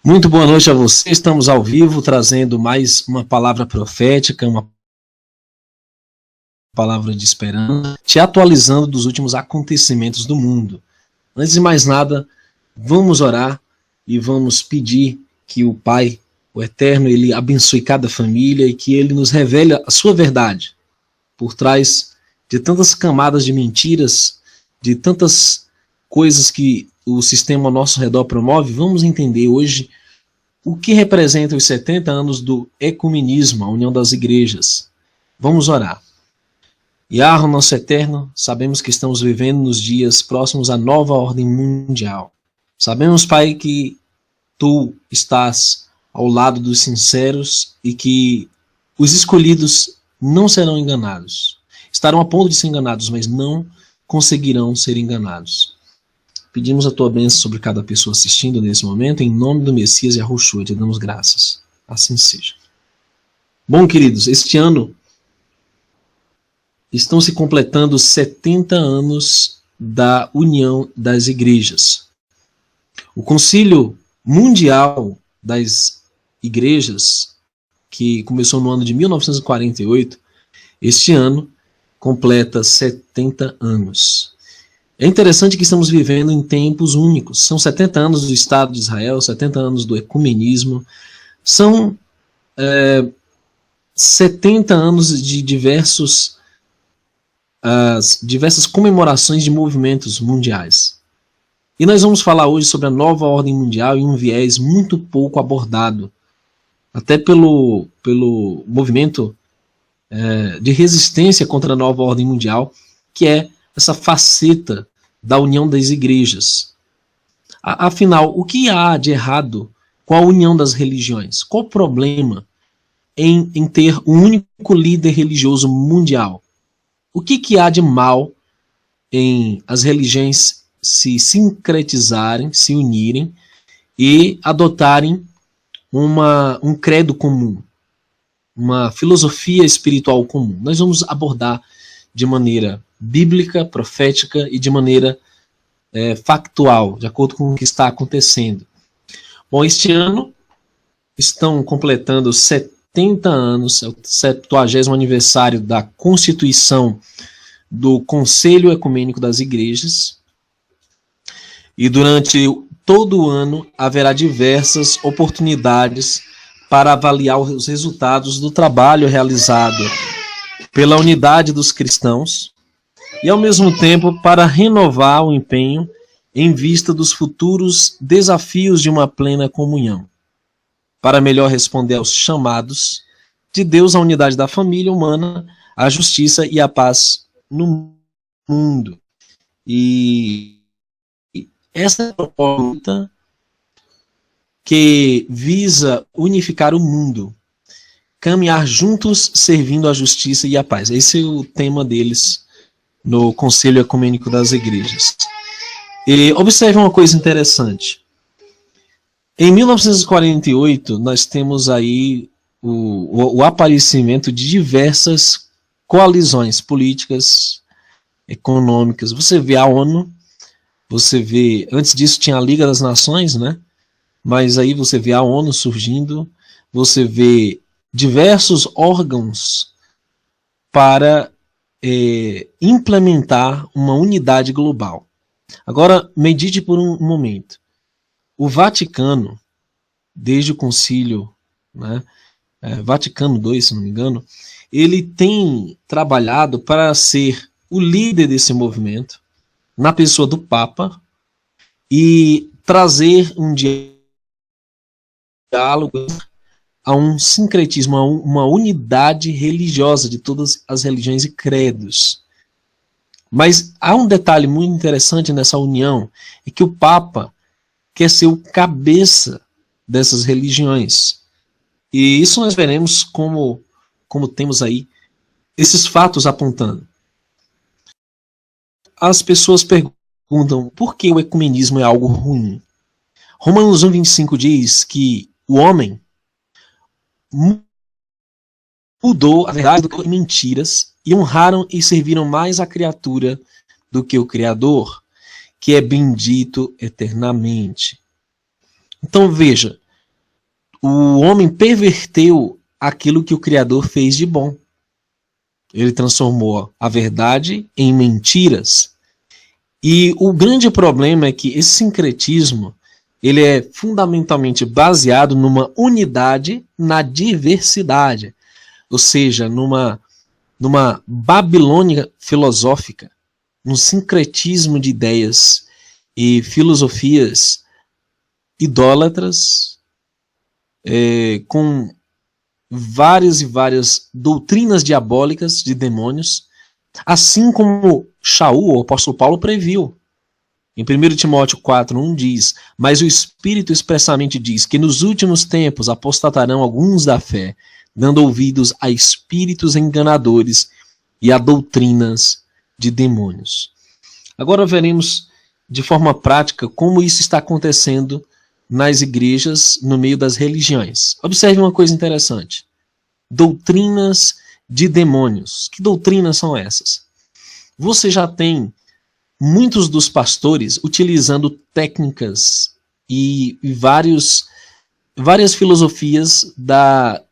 Muito boa noite a você. Estamos ao vivo trazendo mais uma palavra profética, uma palavra de esperança, te atualizando dos últimos acontecimentos do mundo. Antes de mais nada, vamos orar e vamos pedir que o Pai, o Eterno, Ele abençoe cada família e que Ele nos revele a sua verdade por trás de tantas camadas de mentiras, de tantas coisas que o sistema ao nosso redor promove. Vamos entender hoje o que representa os 70 anos do ecumenismo, a união das igrejas. Vamos orar. Yahweh, nosso Eterno, sabemos que estamos vivendo nos dias próximos à nova ordem mundial. Sabemos, Pai, que Tu estás ao lado dos sinceros e que os escolhidos não serão enganados. Estarão a ponto de ser enganados, mas não conseguirão ser enganados. Pedimos a Tua bênção sobre cada pessoa assistindo nesse momento, em nome do Messias Yahushua, te damos graças. Assim seja. Bom, queridos, este ano estão se completando 70 anos da união das igrejas. O Concílio Mundial das Igrejas, que começou no ano de 1948, este ano completa 70 anos. É interessante que estamos vivendo em tempos únicos. São 70 anos do Estado de Israel, 70 anos do ecumenismo, são 70 anos de diversas comemorações de movimentos mundiais. E nós vamos falar hoje sobre a nova ordem mundial em um viés muito pouco abordado, até pelo movimento de resistência contra a nova ordem mundial, que é essa faceta da união das igrejas. Afinal, o que há de errado com a união das religiões? Qual o problema em ter um único líder religioso mundial? O que há de mal em as religiões se sincretizarem, se unirem e adotarem um credo comum, uma filosofia espiritual comum? Nós vamos abordar de maneira bíblica, profética e de maneira factual, de acordo com o que está acontecendo. Bom, este ano estão completando 70 anos, é o 70º aniversário da Constituição do Conselho Ecumênico das Igrejas, e durante todo o ano haverá diversas oportunidades para avaliar os resultados do trabalho realizado pela unidade dos cristãos e, ao mesmo tempo, para renovar o empenho em vista dos futuros desafios de uma plena comunhão, para melhor responder aos chamados de Deus à unidade da família humana, à justiça e à paz no mundo. E essa é a proposta que visa unificar o mundo, caminhar juntos servindo a justiça e a paz. Esse é o tema deles no Conselho Ecumênico das Igrejas. E observe uma coisa interessante. Em 1948, nós temos aí o aparecimento de diversas coalizões políticas, econômicas. Você vê a ONU, você vê, antes disso tinha a Liga das Nações, né? Mas aí você vê a ONU surgindo, você vê diversos órgãos para implementar uma unidade global. Agora, medite por um momento. O Vaticano, desde o Concílio, né, Vaticano II, se não me engano, ele tem trabalhado para ser o líder desse movimento, na pessoa do Papa, e trazer um diálogo a um sincretismo, a uma unidade religiosa de todas as religiões e credos. Mas há um detalhe muito interessante nessa união, é que o Papa, quer ser o cabeça dessas religiões. E isso nós veremos como temos aí esses fatos apontando. As pessoas perguntam por que o ecumenismo é algo ruim. Romanos 1,25 diz que o homem mudou a verdade em mentiras e honraram e serviram mais a criatura do que o Criador, que é bendito eternamente. Então veja, o homem perverteu aquilo que o Criador fez de bom. Ele transformou a verdade em mentiras. E o grande problema é que esse sincretismo ele é fundamentalmente baseado numa unidade na diversidade. Ou seja, numa Babilônia filosófica, num sincretismo de ideias e filosofias idólatras, com várias e várias doutrinas diabólicas de demônios, assim como Shaul, o apóstolo Paulo, previu. Em 1 Timóteo 4,1 diz: mas o Espírito expressamente diz que nos últimos tempos apostatarão alguns da fé, dando ouvidos a espíritos enganadores e a doutrinas de demônios. Agora veremos de forma prática como isso está acontecendo nas igrejas, no meio das religiões. Observe uma coisa interessante. Doutrinas de demônios. Que doutrinas são essas? Você já tem muitos dos pastores utilizando técnicas e várias filosofias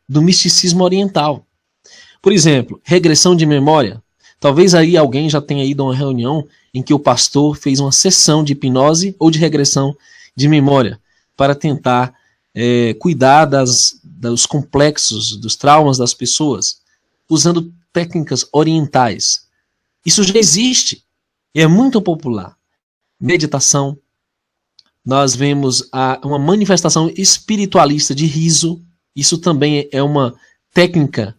do misticismo oriental. Por exemplo, regressão de memória. Talvez aí alguém já tenha ido a uma reunião em que o pastor fez uma sessão de hipnose ou de regressão de memória para tentar cuidar dos complexos, dos traumas das pessoas, usando técnicas orientais. Isso já existe e é muito popular. Meditação. Nós vemos uma manifestação espiritualista de riso. Isso também é uma técnica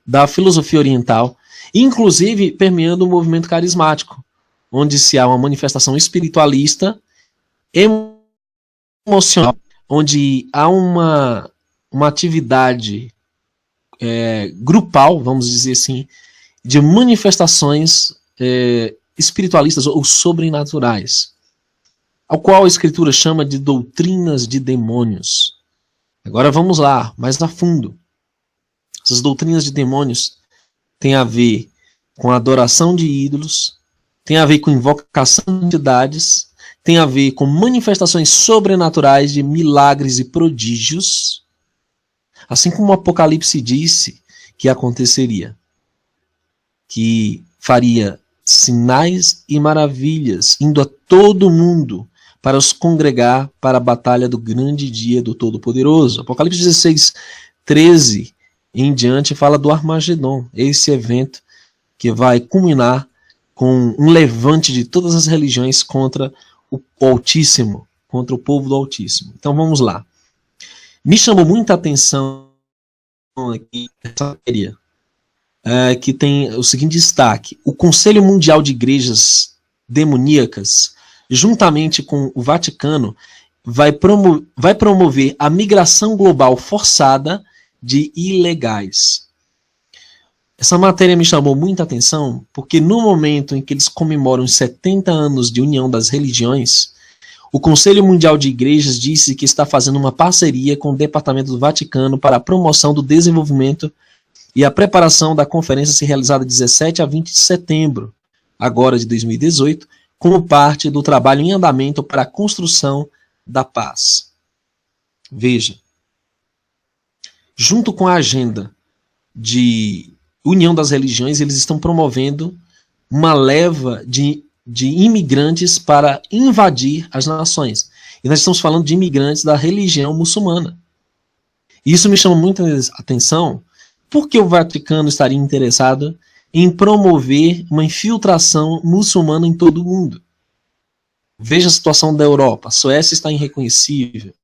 da filosofia oriental, inclusive permeando o movimento carismático, onde se há uma manifestação espiritualista, emocional, onde há uma atividade grupal, vamos dizer assim, de manifestações espiritualistas ou sobrenaturais, ao qual a Escritura chama de doutrinas de demônios. Agora vamos lá, mais a fundo. Essas doutrinas de demônios têm a ver com a adoração de ídolos, tem a ver com invocação de entidades, tem a ver com manifestações sobrenaturais de milagres e prodígios, assim como o Apocalipse disse que aconteceria, que faria sinais e maravilhas, indo a todo mundo para os congregar para a batalha do grande dia do Todo-Poderoso. Apocalipse 16, 13 em diante fala do Armagedon, esse evento que vai culminar com um levante de todas as religiões contra o Altíssimo, contra o povo do Altíssimo. Então vamos lá. Me chamou muita atenção aqui essa matéria, que tem o seguinte destaque: o Conselho Mundial de Igrejas Demoníacas, juntamente com o Vaticano, vai promover a migração global forçada de ilegais. Essa matéria me chamou muita atenção porque no momento em que eles comemoram os 70 anos de união das religiões, o Conselho Mundial de Igrejas disse que está fazendo uma parceria com o Departamento do Vaticano para a promoção do desenvolvimento e a preparação da conferência a ser realizada de 17 a 20 de setembro, agora de 2018, como parte do trabalho em andamento para a construção da paz. Veja, junto com a agenda de união das religiões, eles estão promovendo uma leva de imigrantes para invadir as nações. E nós estamos falando de imigrantes da religião muçulmana. E isso me chama muita atenção, porque o Vaticano estaria interessado em promover uma infiltração muçulmana em todo o mundo. Veja a situação da Europa. A Suécia está irreconhecível.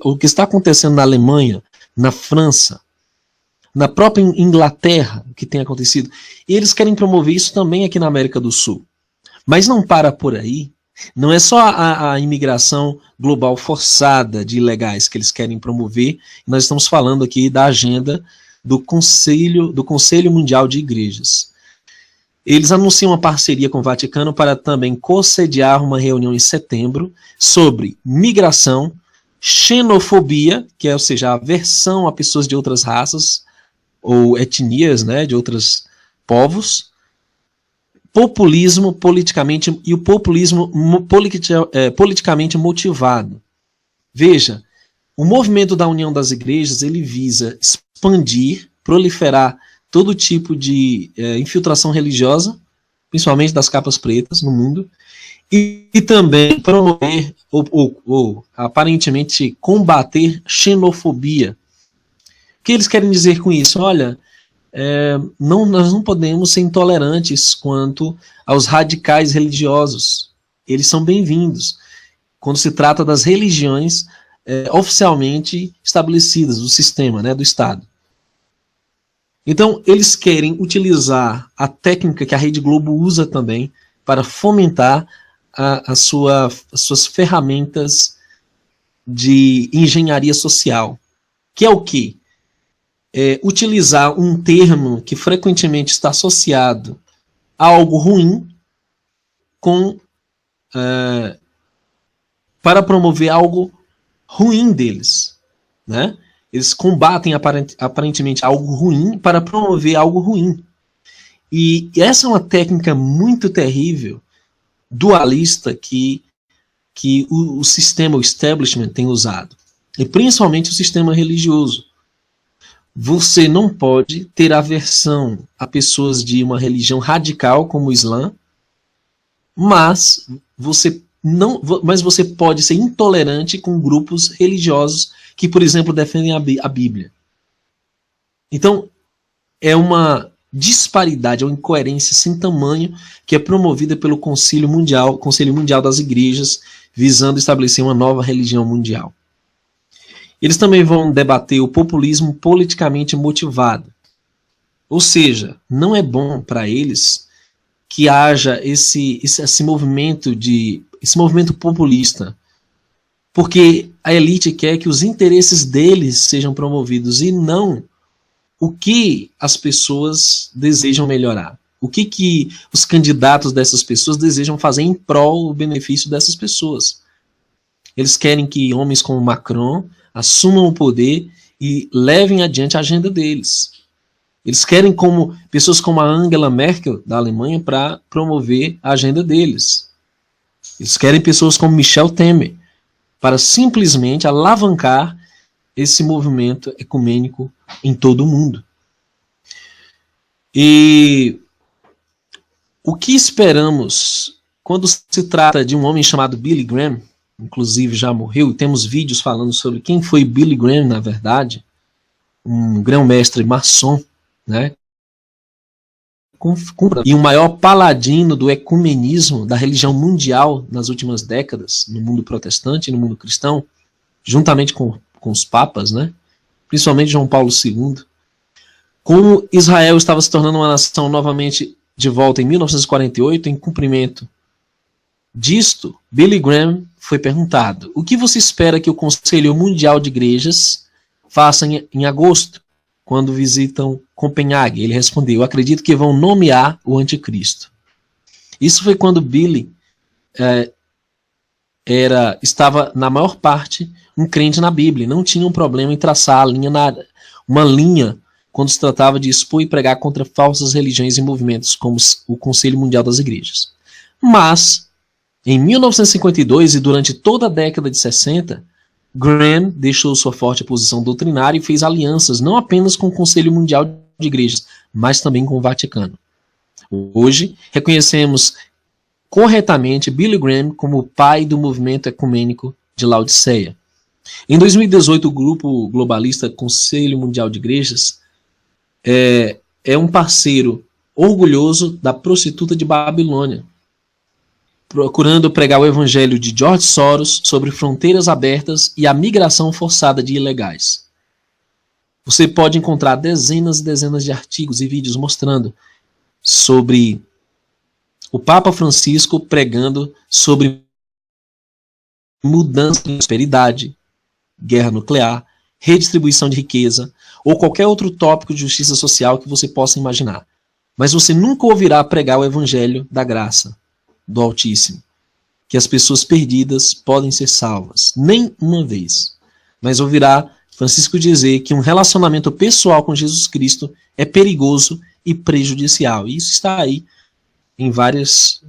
O que está acontecendo na Alemanha, na França, na própria Inglaterra, o que tem acontecido, e eles querem promover isso também aqui na América do Sul. Mas não para por aí, Não é só a imigração global forçada de ilegais que eles querem promover, nós estamos falando aqui da agenda do Conselho Mundial de Igrejas. Eles anunciam uma parceria com o Vaticano para também co-sediar uma reunião em setembro sobre migração, xenofobia, que é, ou seja, a aversão a pessoas de outras raças ou etnias, né, de outros povos, populismo politicamente e o populismo politicamente motivado. Veja, o movimento da União das Igrejas, ele visa expandir, proliferar todo tipo de infiltração religiosa, principalmente das capas pretas no mundo, e também promover ou aparentemente combater xenofobia. O que eles querem dizer com isso? Olha, nós não podemos ser intolerantes quanto aos radicais religiosos. Eles são bem-vindos quando se trata das religiões oficialmente estabelecidas do sistema, né, do Estado. Então, eles querem utilizar a técnica que a Rede Globo usa também para fomentar as suas ferramentas de engenharia social. Que é o quê? Utilizar um termo que frequentemente está associado a algo ruim para promover algo ruim deles, né? Eles combatem aparentemente algo ruim para promover algo ruim. E essa é uma técnica muito terrível, dualista, que o sistema, o establishment tem usado. E principalmente o sistema religioso. Você não pode ter aversão a pessoas de uma religião radical como o Islã, mas você pode ser intolerante com grupos religiosos que, por exemplo, defendem a Bíblia. Então, é uma disparidade, é uma incoerência sem tamanho que é promovida pelo Conselho Mundial das Igrejas, visando estabelecer uma nova religião mundial. Eles também vão debater o populismo politicamente motivado. Ou seja, não é bom para eles que haja esse movimento populista, porque a elite quer que os interesses deles sejam promovidos e não o que as pessoas desejam melhorar. O que os candidatos dessas pessoas desejam fazer em prol do benefício dessas pessoas. Eles querem que homens como Macron assumam o poder e levem adiante a agenda deles. Eles querem pessoas como a Angela Merkel, da Alemanha, para promover a agenda deles. Eles querem pessoas como Michel Temer, para simplesmente alavancar esse movimento ecumênico em todo o mundo. E o que esperamos quando se trata de um homem chamado Billy Graham, inclusive já morreu, e temos vídeos falando sobre quem foi Billy Graham, na verdade, um grão-mestre maçom, né? E o maior paladino do ecumenismo da religião mundial nas últimas décadas, no mundo protestante e no mundo cristão, juntamente com os papas, né? Principalmente João Paulo II. Como Israel estava se tornando uma nação novamente de volta em 1948, em cumprimento disto, Billy Graham foi perguntado: o que você espera que o Conselho Mundial de Igrejas faça em agosto, quando visitam Copenhague? Ele respondeu: eu acredito que vão nomear o anticristo. Isso foi quando Billy estava, na maior parte, um crente na Bíblia. Não tinha um problema em traçar uma linha quando se tratava de expor e pregar contra falsas religiões e movimentos como o Conselho Mundial das Igrejas. Mas, em 1952 e durante toda a década de 60, Graham deixou sua forte posição doutrinária e fez alianças não apenas com o Conselho Mundial de Igrejas, mas também com o Vaticano. Hoje, reconhecemos corretamente Billy Graham como o pai do movimento ecumênico de Laodiceia. Em 2018, o grupo globalista Conselho Mundial de Igrejas é um parceiro orgulhoso da prostituta de Babilônia, procurando pregar o evangelho de George Soros sobre fronteiras abertas e a migração forçada de ilegais. Você pode encontrar dezenas e dezenas de artigos e vídeos mostrando sobre o Papa Francisco pregando sobre mudança de prosperidade, guerra nuclear, redistribuição de riqueza, ou qualquer outro tópico de justiça social que você possa imaginar. Mas você nunca ouvirá pregar o evangelho da graça do Altíssimo, que as pessoas perdidas podem ser salvas, nem uma vez. Mas ouvirá Francisco dizer que um relacionamento pessoal com Jesus Cristo é perigoso e prejudicial. E isso está aí em várias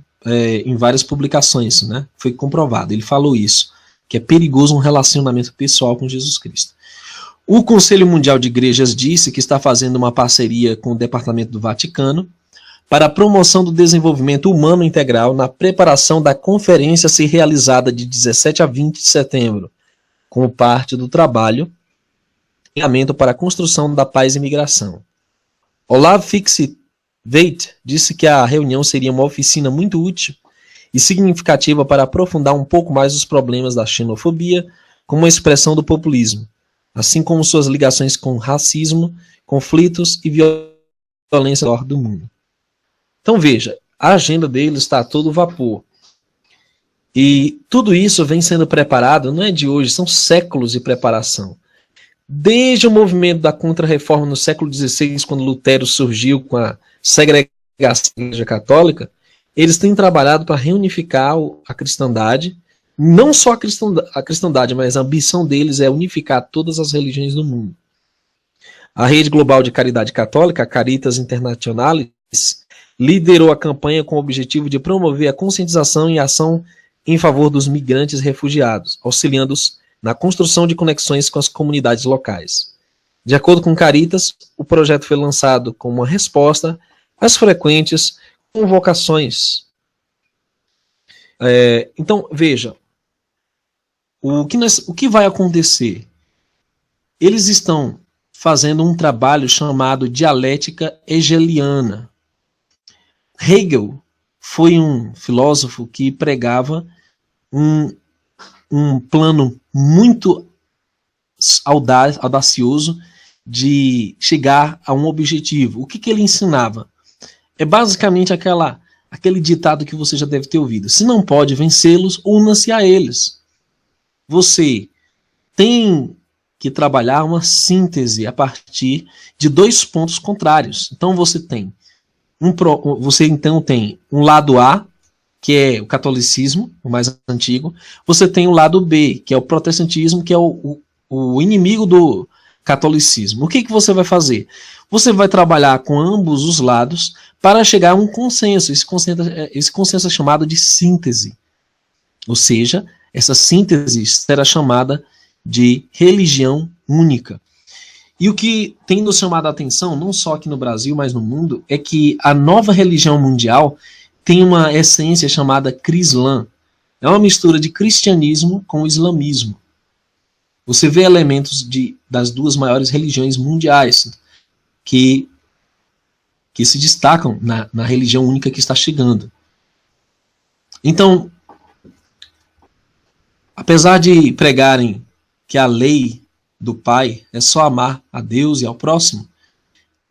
publicações, né? Foi comprovado, ele falou isso, que é perigoso um relacionamento pessoal com Jesus Cristo. O Conselho Mundial de Igrejas disse que está fazendo uma parceria com o Departamento do Vaticano para a promoção do desenvolvimento humano integral na preparação da conferência a ser realizada de 17 a 20 de setembro, como parte do trabalho para a construção da paz e migração. Olav Fix-Veit disse que a reunião seria uma oficina muito útil e significativa para aprofundar um pouco mais os problemas da xenofobia como uma expressão do populismo, assim como suas ligações com racismo, conflitos e violência ao redor do mundo. Então veja, a agenda deles está a todo vapor. E tudo isso vem sendo preparado, não é de hoje, são séculos de preparação. Desde o movimento da Contra-Reforma no século XVI, quando Lutero surgiu com a segregação da Igreja Católica, eles têm trabalhado para reunificar a cristandade, não só a cristandade, mas a ambição deles é unificar todas as religiões do mundo. A Rede Global de Caridade Católica, a Caritas Internationalis, liderou a campanha com o objetivo de promover a conscientização e ação em favor dos migrantes e refugiados, auxiliando-os na construção de conexões com as comunidades locais. De acordo com Caritas, o projeto foi lançado como uma resposta às frequentes convocações. Então, veja, o que vai acontecer? Eles estão fazendo um trabalho chamado dialética hegeliana. Hegel foi um filósofo que pregava um plano muito audacioso de chegar a um objetivo. O que ele ensinava? É basicamente aquele ditado que você já deve ter ouvido. Se não pode vencê-los, una-se a eles. Você tem que trabalhar uma síntese a partir de dois pontos contrários. Então você tem um lado A, que é o catolicismo, o mais antigo. Você tem o lado B, que é o protestantismo, que é o inimigo do catolicismo. O que você vai fazer? Você vai trabalhar com ambos os lados para chegar a um consenso. Esse consenso é chamado de síntese. Ou seja, essa síntese será chamada de religião única. E o que tem nos chamado a atenção, não só aqui no Brasil, mas no mundo, é que a nova religião mundial tem uma essência chamada Crislã. É uma mistura de cristianismo com islamismo. Você vê elementos das duas maiores religiões mundiais que se destacam na religião única que está chegando. Então, apesar de pregarem que a lei do Pai é só amar a Deus e ao próximo,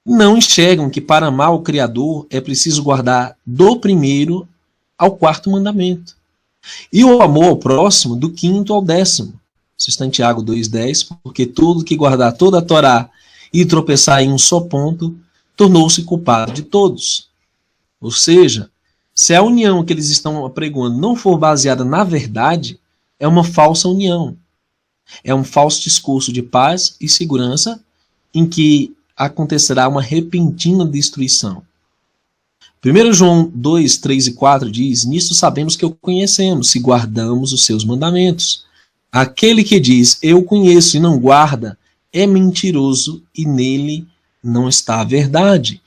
não enxergam que para amar o Criador é preciso guardar do primeiro ao quarto mandamento. E o amor ao próximo do quinto ao 10º. Isso está em Tiago 2,10, porque todo que guardar toda a Torá e tropeçar em um só ponto, tornou-se culpado de todos. Ou seja, se a união que eles estão apregoando não for baseada na verdade, é uma falsa união. É um falso discurso de paz e segurança em que acontecerá uma repentina destruição. 1 João 2, 3 e 4 diz: nisto sabemos que o conhecemos, se guardamos os seus mandamentos. Aquele que diz, eu conheço e não guarda, é mentiroso e nele não está a verdade.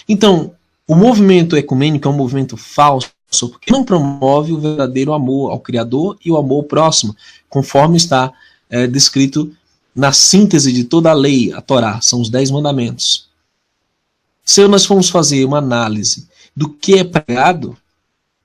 Então, o movimento ecumênico é um movimento falso, porque não promove o verdadeiro amor ao Criador e o amor ao próximo, conforme está descrito na síntese de toda a lei, a Torá, são os 10 mandamentos. Se nós formos fazer uma análise do que é pregado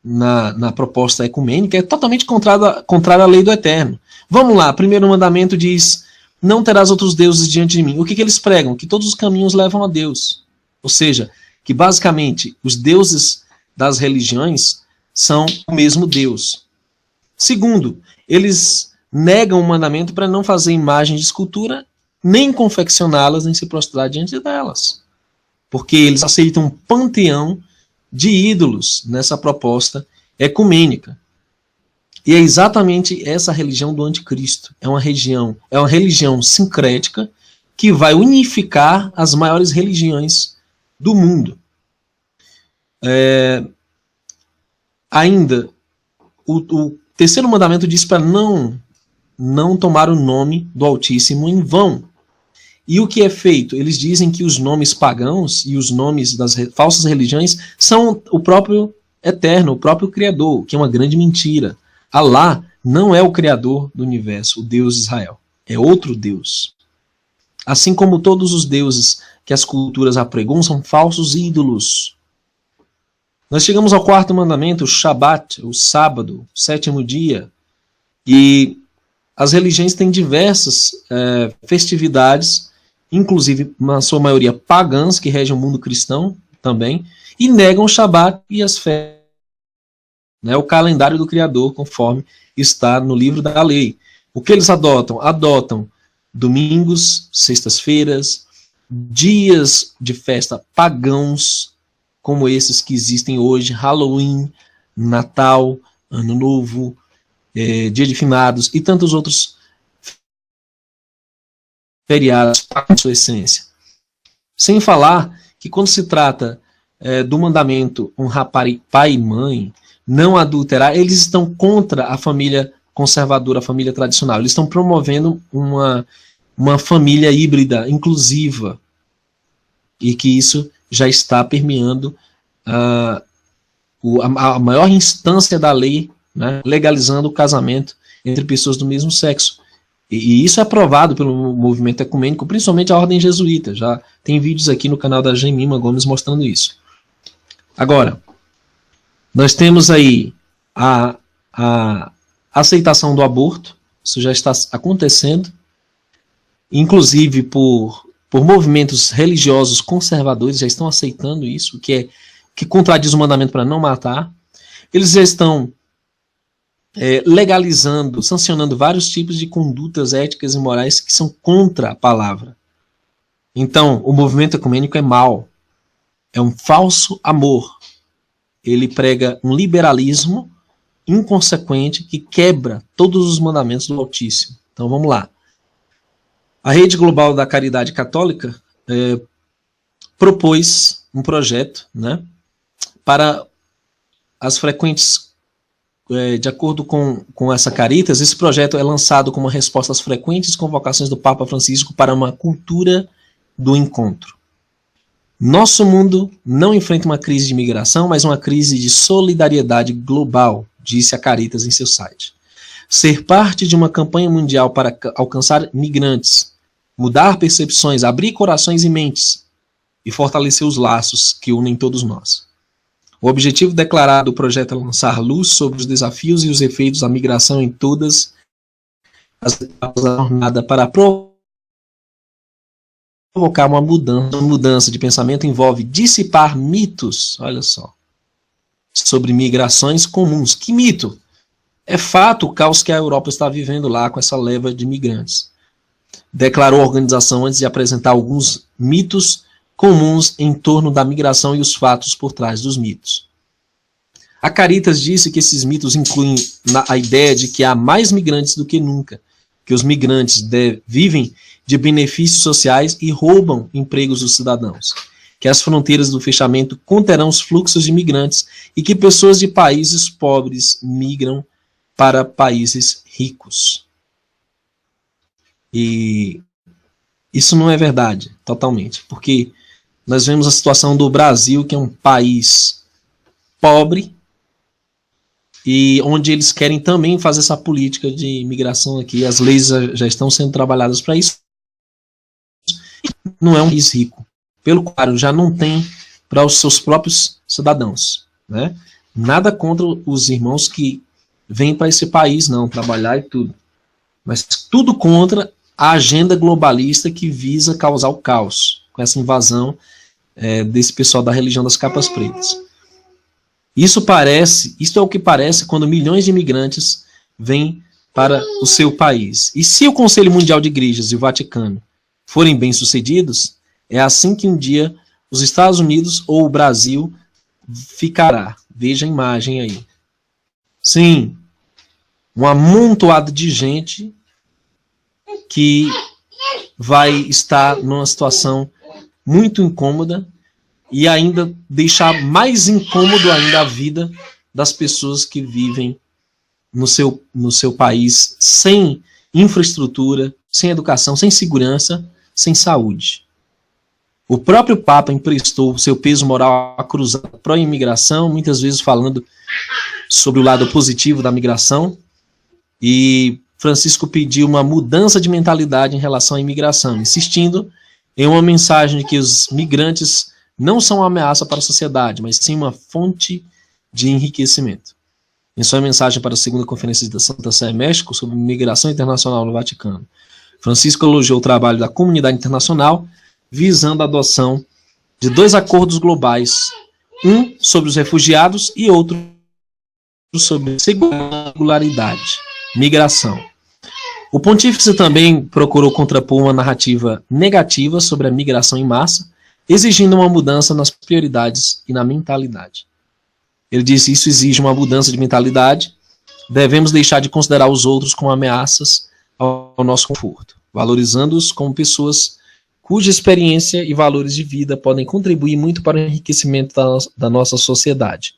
na proposta ecumênica, é totalmente contrário à lei do Eterno. Vamos lá, primeiro mandamento diz, não terás outros deuses diante de mim. O que eles pregam? Que todos os caminhos levam a Deus. Ou seja, que basicamente os deuses das religiões são o mesmo Deus. Segundo, eles negam o mandamento para não fazer imagem de escultura, nem confeccioná-las, nem se prostrar diante delas. Porque eles aceitam um panteão de ídolos nessa proposta ecumênica. E é exatamente essa religião do anticristo. É uma religião sincrética que vai unificar as maiores religiões do mundo. Ainda, o terceiro mandamento diz para não tomar o nome do Altíssimo em vão. E o que é feito? Eles dizem que os nomes pagãos e os nomes das falsas religiões são o próprio Eterno, o próprio Criador, que é uma grande mentira. Alá não é o Criador do universo, o Deus de Israel. É outro Deus. Assim como todos os deuses que as culturas apregoam são falsos ídolos. Nós chegamos ao quarto mandamento, o Shabat, o sábado, o sétimo dia. E as religiões têm diversas festividades, inclusive, na sua maioria, pagãs, que regem o mundo cristão também, e negam o Shabat e as festas, né, o calendário do Criador, conforme está no livro da lei. O que eles adotam? Adotam domingos, sextas-feiras, dias de festa pagãos, como esses que existem hoje, Halloween, Natal, Ano Novo, Dia de Finados e tantos outros feriados para sua essência. Sem falar que quando se trata do mandamento honrar pai e mãe, não adulterar, eles estão contra a família conservadora, a família tradicional. Eles estão promovendo uma família híbrida, inclusiva, e que isso já está permeando a maior instância da lei, né, legalizando o casamento entre pessoas do mesmo sexo. E isso é aprovado pelo movimento ecumênico, principalmente a ordem jesuíta. Já tem vídeos aqui no canal da Gemima Gomes mostrando isso. Agora, nós temos aí a aceitação do aborto. Isso já está acontecendo, inclusive por movimentos religiosos conservadores já estão aceitando isso, que contradiz o mandamento para não matar. Eles já estão legalizando, sancionando vários tipos de condutas éticas e morais que são contra a palavra. Então, o movimento ecumênico é mau. É um falso amor. Ele prega um liberalismo inconsequente que quebra todos os mandamentos do Altíssimo. Então, vamos lá. A Rede Global da Caridade Católica propôs um projeto, né, para as frequentes, de acordo com essa Caritas, esse projeto é lançado como resposta às frequentes convocações do Papa Francisco para uma cultura do encontro. Nosso mundo não enfrenta uma crise de migração, mas uma crise de solidariedade global, disse a Caritas em seu site. Ser parte de uma campanha mundial para alcançar migrantes, mudar percepções, abrir corações e mentes e fortalecer os laços que unem todos nós. O objetivo declarado do projeto é lançar luz sobre os desafios e os efeitos da migração em todas as etapas da jornada para provocar uma mudança de pensamento envolve dissipar mitos, olha só, sobre migrações comuns. Que mito? É fato o caos que a Europa está vivendo lá com essa leva de migrantes. Declarou a organização antes de apresentar alguns mitos comuns em torno da migração e os fatos por trás dos mitos. A Caritas disse que esses mitos incluem a ideia de que há mais migrantes do que nunca, que os migrantes vivem de benefícios sociais e roubam empregos dos cidadãos, que as fronteiras do fechamento conterão os fluxos de migrantes e que pessoas de países pobres migram para países ricos. E isso não é verdade, totalmente, porque nós vemos a situação do Brasil, que é um país pobre, e onde eles querem também fazer essa política de imigração aqui. As leis já estão sendo trabalhadas para isso. Não é um país rico. Pelo contrário, já não tem para os seus próprios cidadãos, né? Nada contra os irmãos que vêm para esse país, não, trabalhar e tudo. Mas tudo contra a agenda globalista que visa causar o caos com essa invasão desse pessoal da religião das capas pretas. Isso é o que parece quando milhões de imigrantes vêm para o seu país. E se o Conselho Mundial de Igrejas e o Vaticano forem bem-sucedidos, é assim que um dia os Estados Unidos ou o Brasil ficará. Veja a imagem aí. Sim, um amontoado de gente que vai estar numa situação muito incômoda e ainda deixar mais incômodo ainda a vida das pessoas que vivem no seu país sem infraestrutura, sem educação, sem segurança, sem saúde. O próprio Papa emprestou seu peso moral à cruzada pró-imigração, muitas vezes falando sobre o lado positivo da migração, e Francisco pediu uma mudança de mentalidade em relação à imigração, insistindo em uma mensagem de que os migrantes não são uma ameaça para a sociedade, mas sim uma fonte de enriquecimento. Em sua mensagem para a segunda conferência da Santa Sé México sobre migração internacional no Vaticano, Francisco elogiou o trabalho da comunidade internacional, visando a adoção de 2 acordos globais, um sobre os refugiados e outro sobre regularidade, migração. O pontífice também procurou contrapor uma narrativa negativa sobre a migração em massa, exigindo uma mudança nas prioridades e na mentalidade. Ele disse: isso exige uma mudança de mentalidade, devemos deixar de considerar os outros como ameaças ao nosso conforto, valorizando-os como pessoas cuja experiência e valores de vida podem contribuir muito para o enriquecimento da nossa sociedade.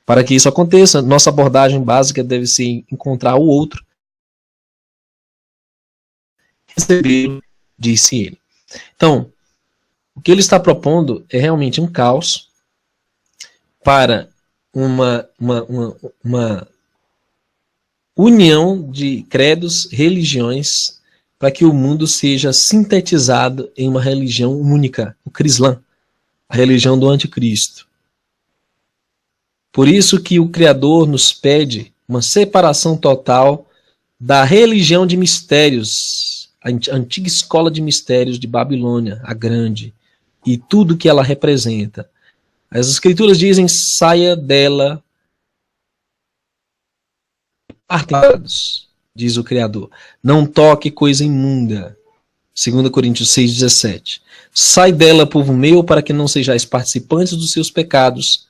Para que isso aconteça, nossa abordagem básica deve ser encontrar o outro, recebê-lo, disse ele. Então, o que ele está propondo é realmente um caos para uma união de credos, religiões, para que o mundo seja sintetizado em uma religião única, o Crislã, a religião do anticristo. Por isso que o Criador nos pede uma separação total da religião de mistérios, a antiga escola de mistérios de Babilônia, a grande, e tudo que ela representa. As escrituras dizem: saia dela, apartados, diz o Criador. Não toque coisa imunda. 2 Coríntios 6,17. Sai dela, povo meu, para que não sejais participantes dos seus pecados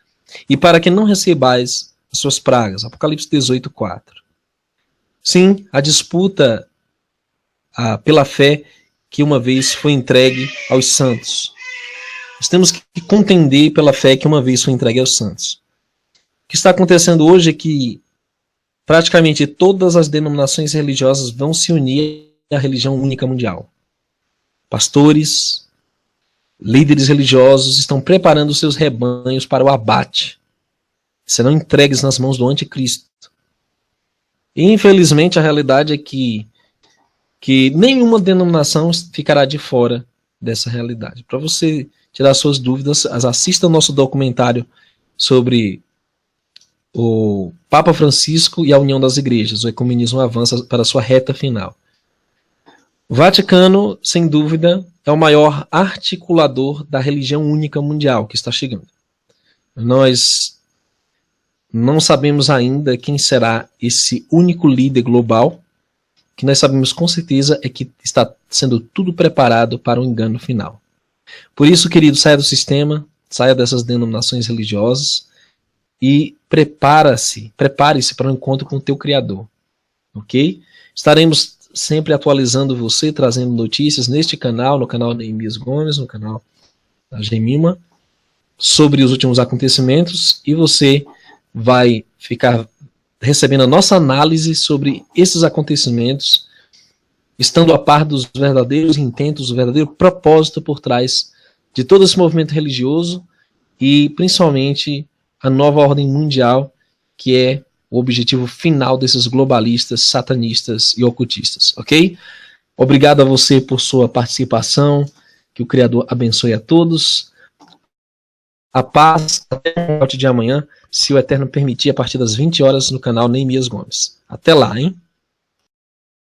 e para que não recebais as suas pragas. Apocalipse 18,4. Sim, a disputa pela fé que uma vez foi entregue aos santos. Nós temos que contender pela fé que uma vez foi entregue aos santos. O que está acontecendo hoje é que praticamente todas as denominações religiosas vão se unir à religião única mundial. Pastores, líderes religiosos estão preparando seus rebanhos para o abate. Serão entregues nas mãos do anticristo. E, infelizmente, a realidade é que nenhuma denominação ficará de fora dessa realidade. Para você tirar suas dúvidas, assista o nosso documentário sobre o Papa Francisco e a União das Igrejas. O ecumenismo avança para sua reta final. O Vaticano, sem dúvida, é o maior articulador da religião única mundial que está chegando. Nós não sabemos ainda quem será esse único líder global. O que nós sabemos com certeza é que está sendo tudo preparado para o engano final. Por isso, querido, saia do sistema, saia dessas denominações religiosas e prepare-se para o encontro com o teu Criador. Ok? Estaremos sempre atualizando você, trazendo notícias neste canal, no canal Neemias Gomes, no canal da Gemima, sobre os últimos acontecimentos, e você vai ficar recebendo a nossa análise sobre esses acontecimentos, estando a par dos verdadeiros intentos, do verdadeiro propósito por trás de todo esse movimento religioso e principalmente a nova ordem mundial, que é o objetivo final desses globalistas, satanistas e ocultistas, ok? Obrigado a você por sua participação, que o Criador abençoe a todos. A paz, até o de amanhã, se o Eterno permitir, a partir das 20 horas no canal Neemias Gomes. Até lá, hein?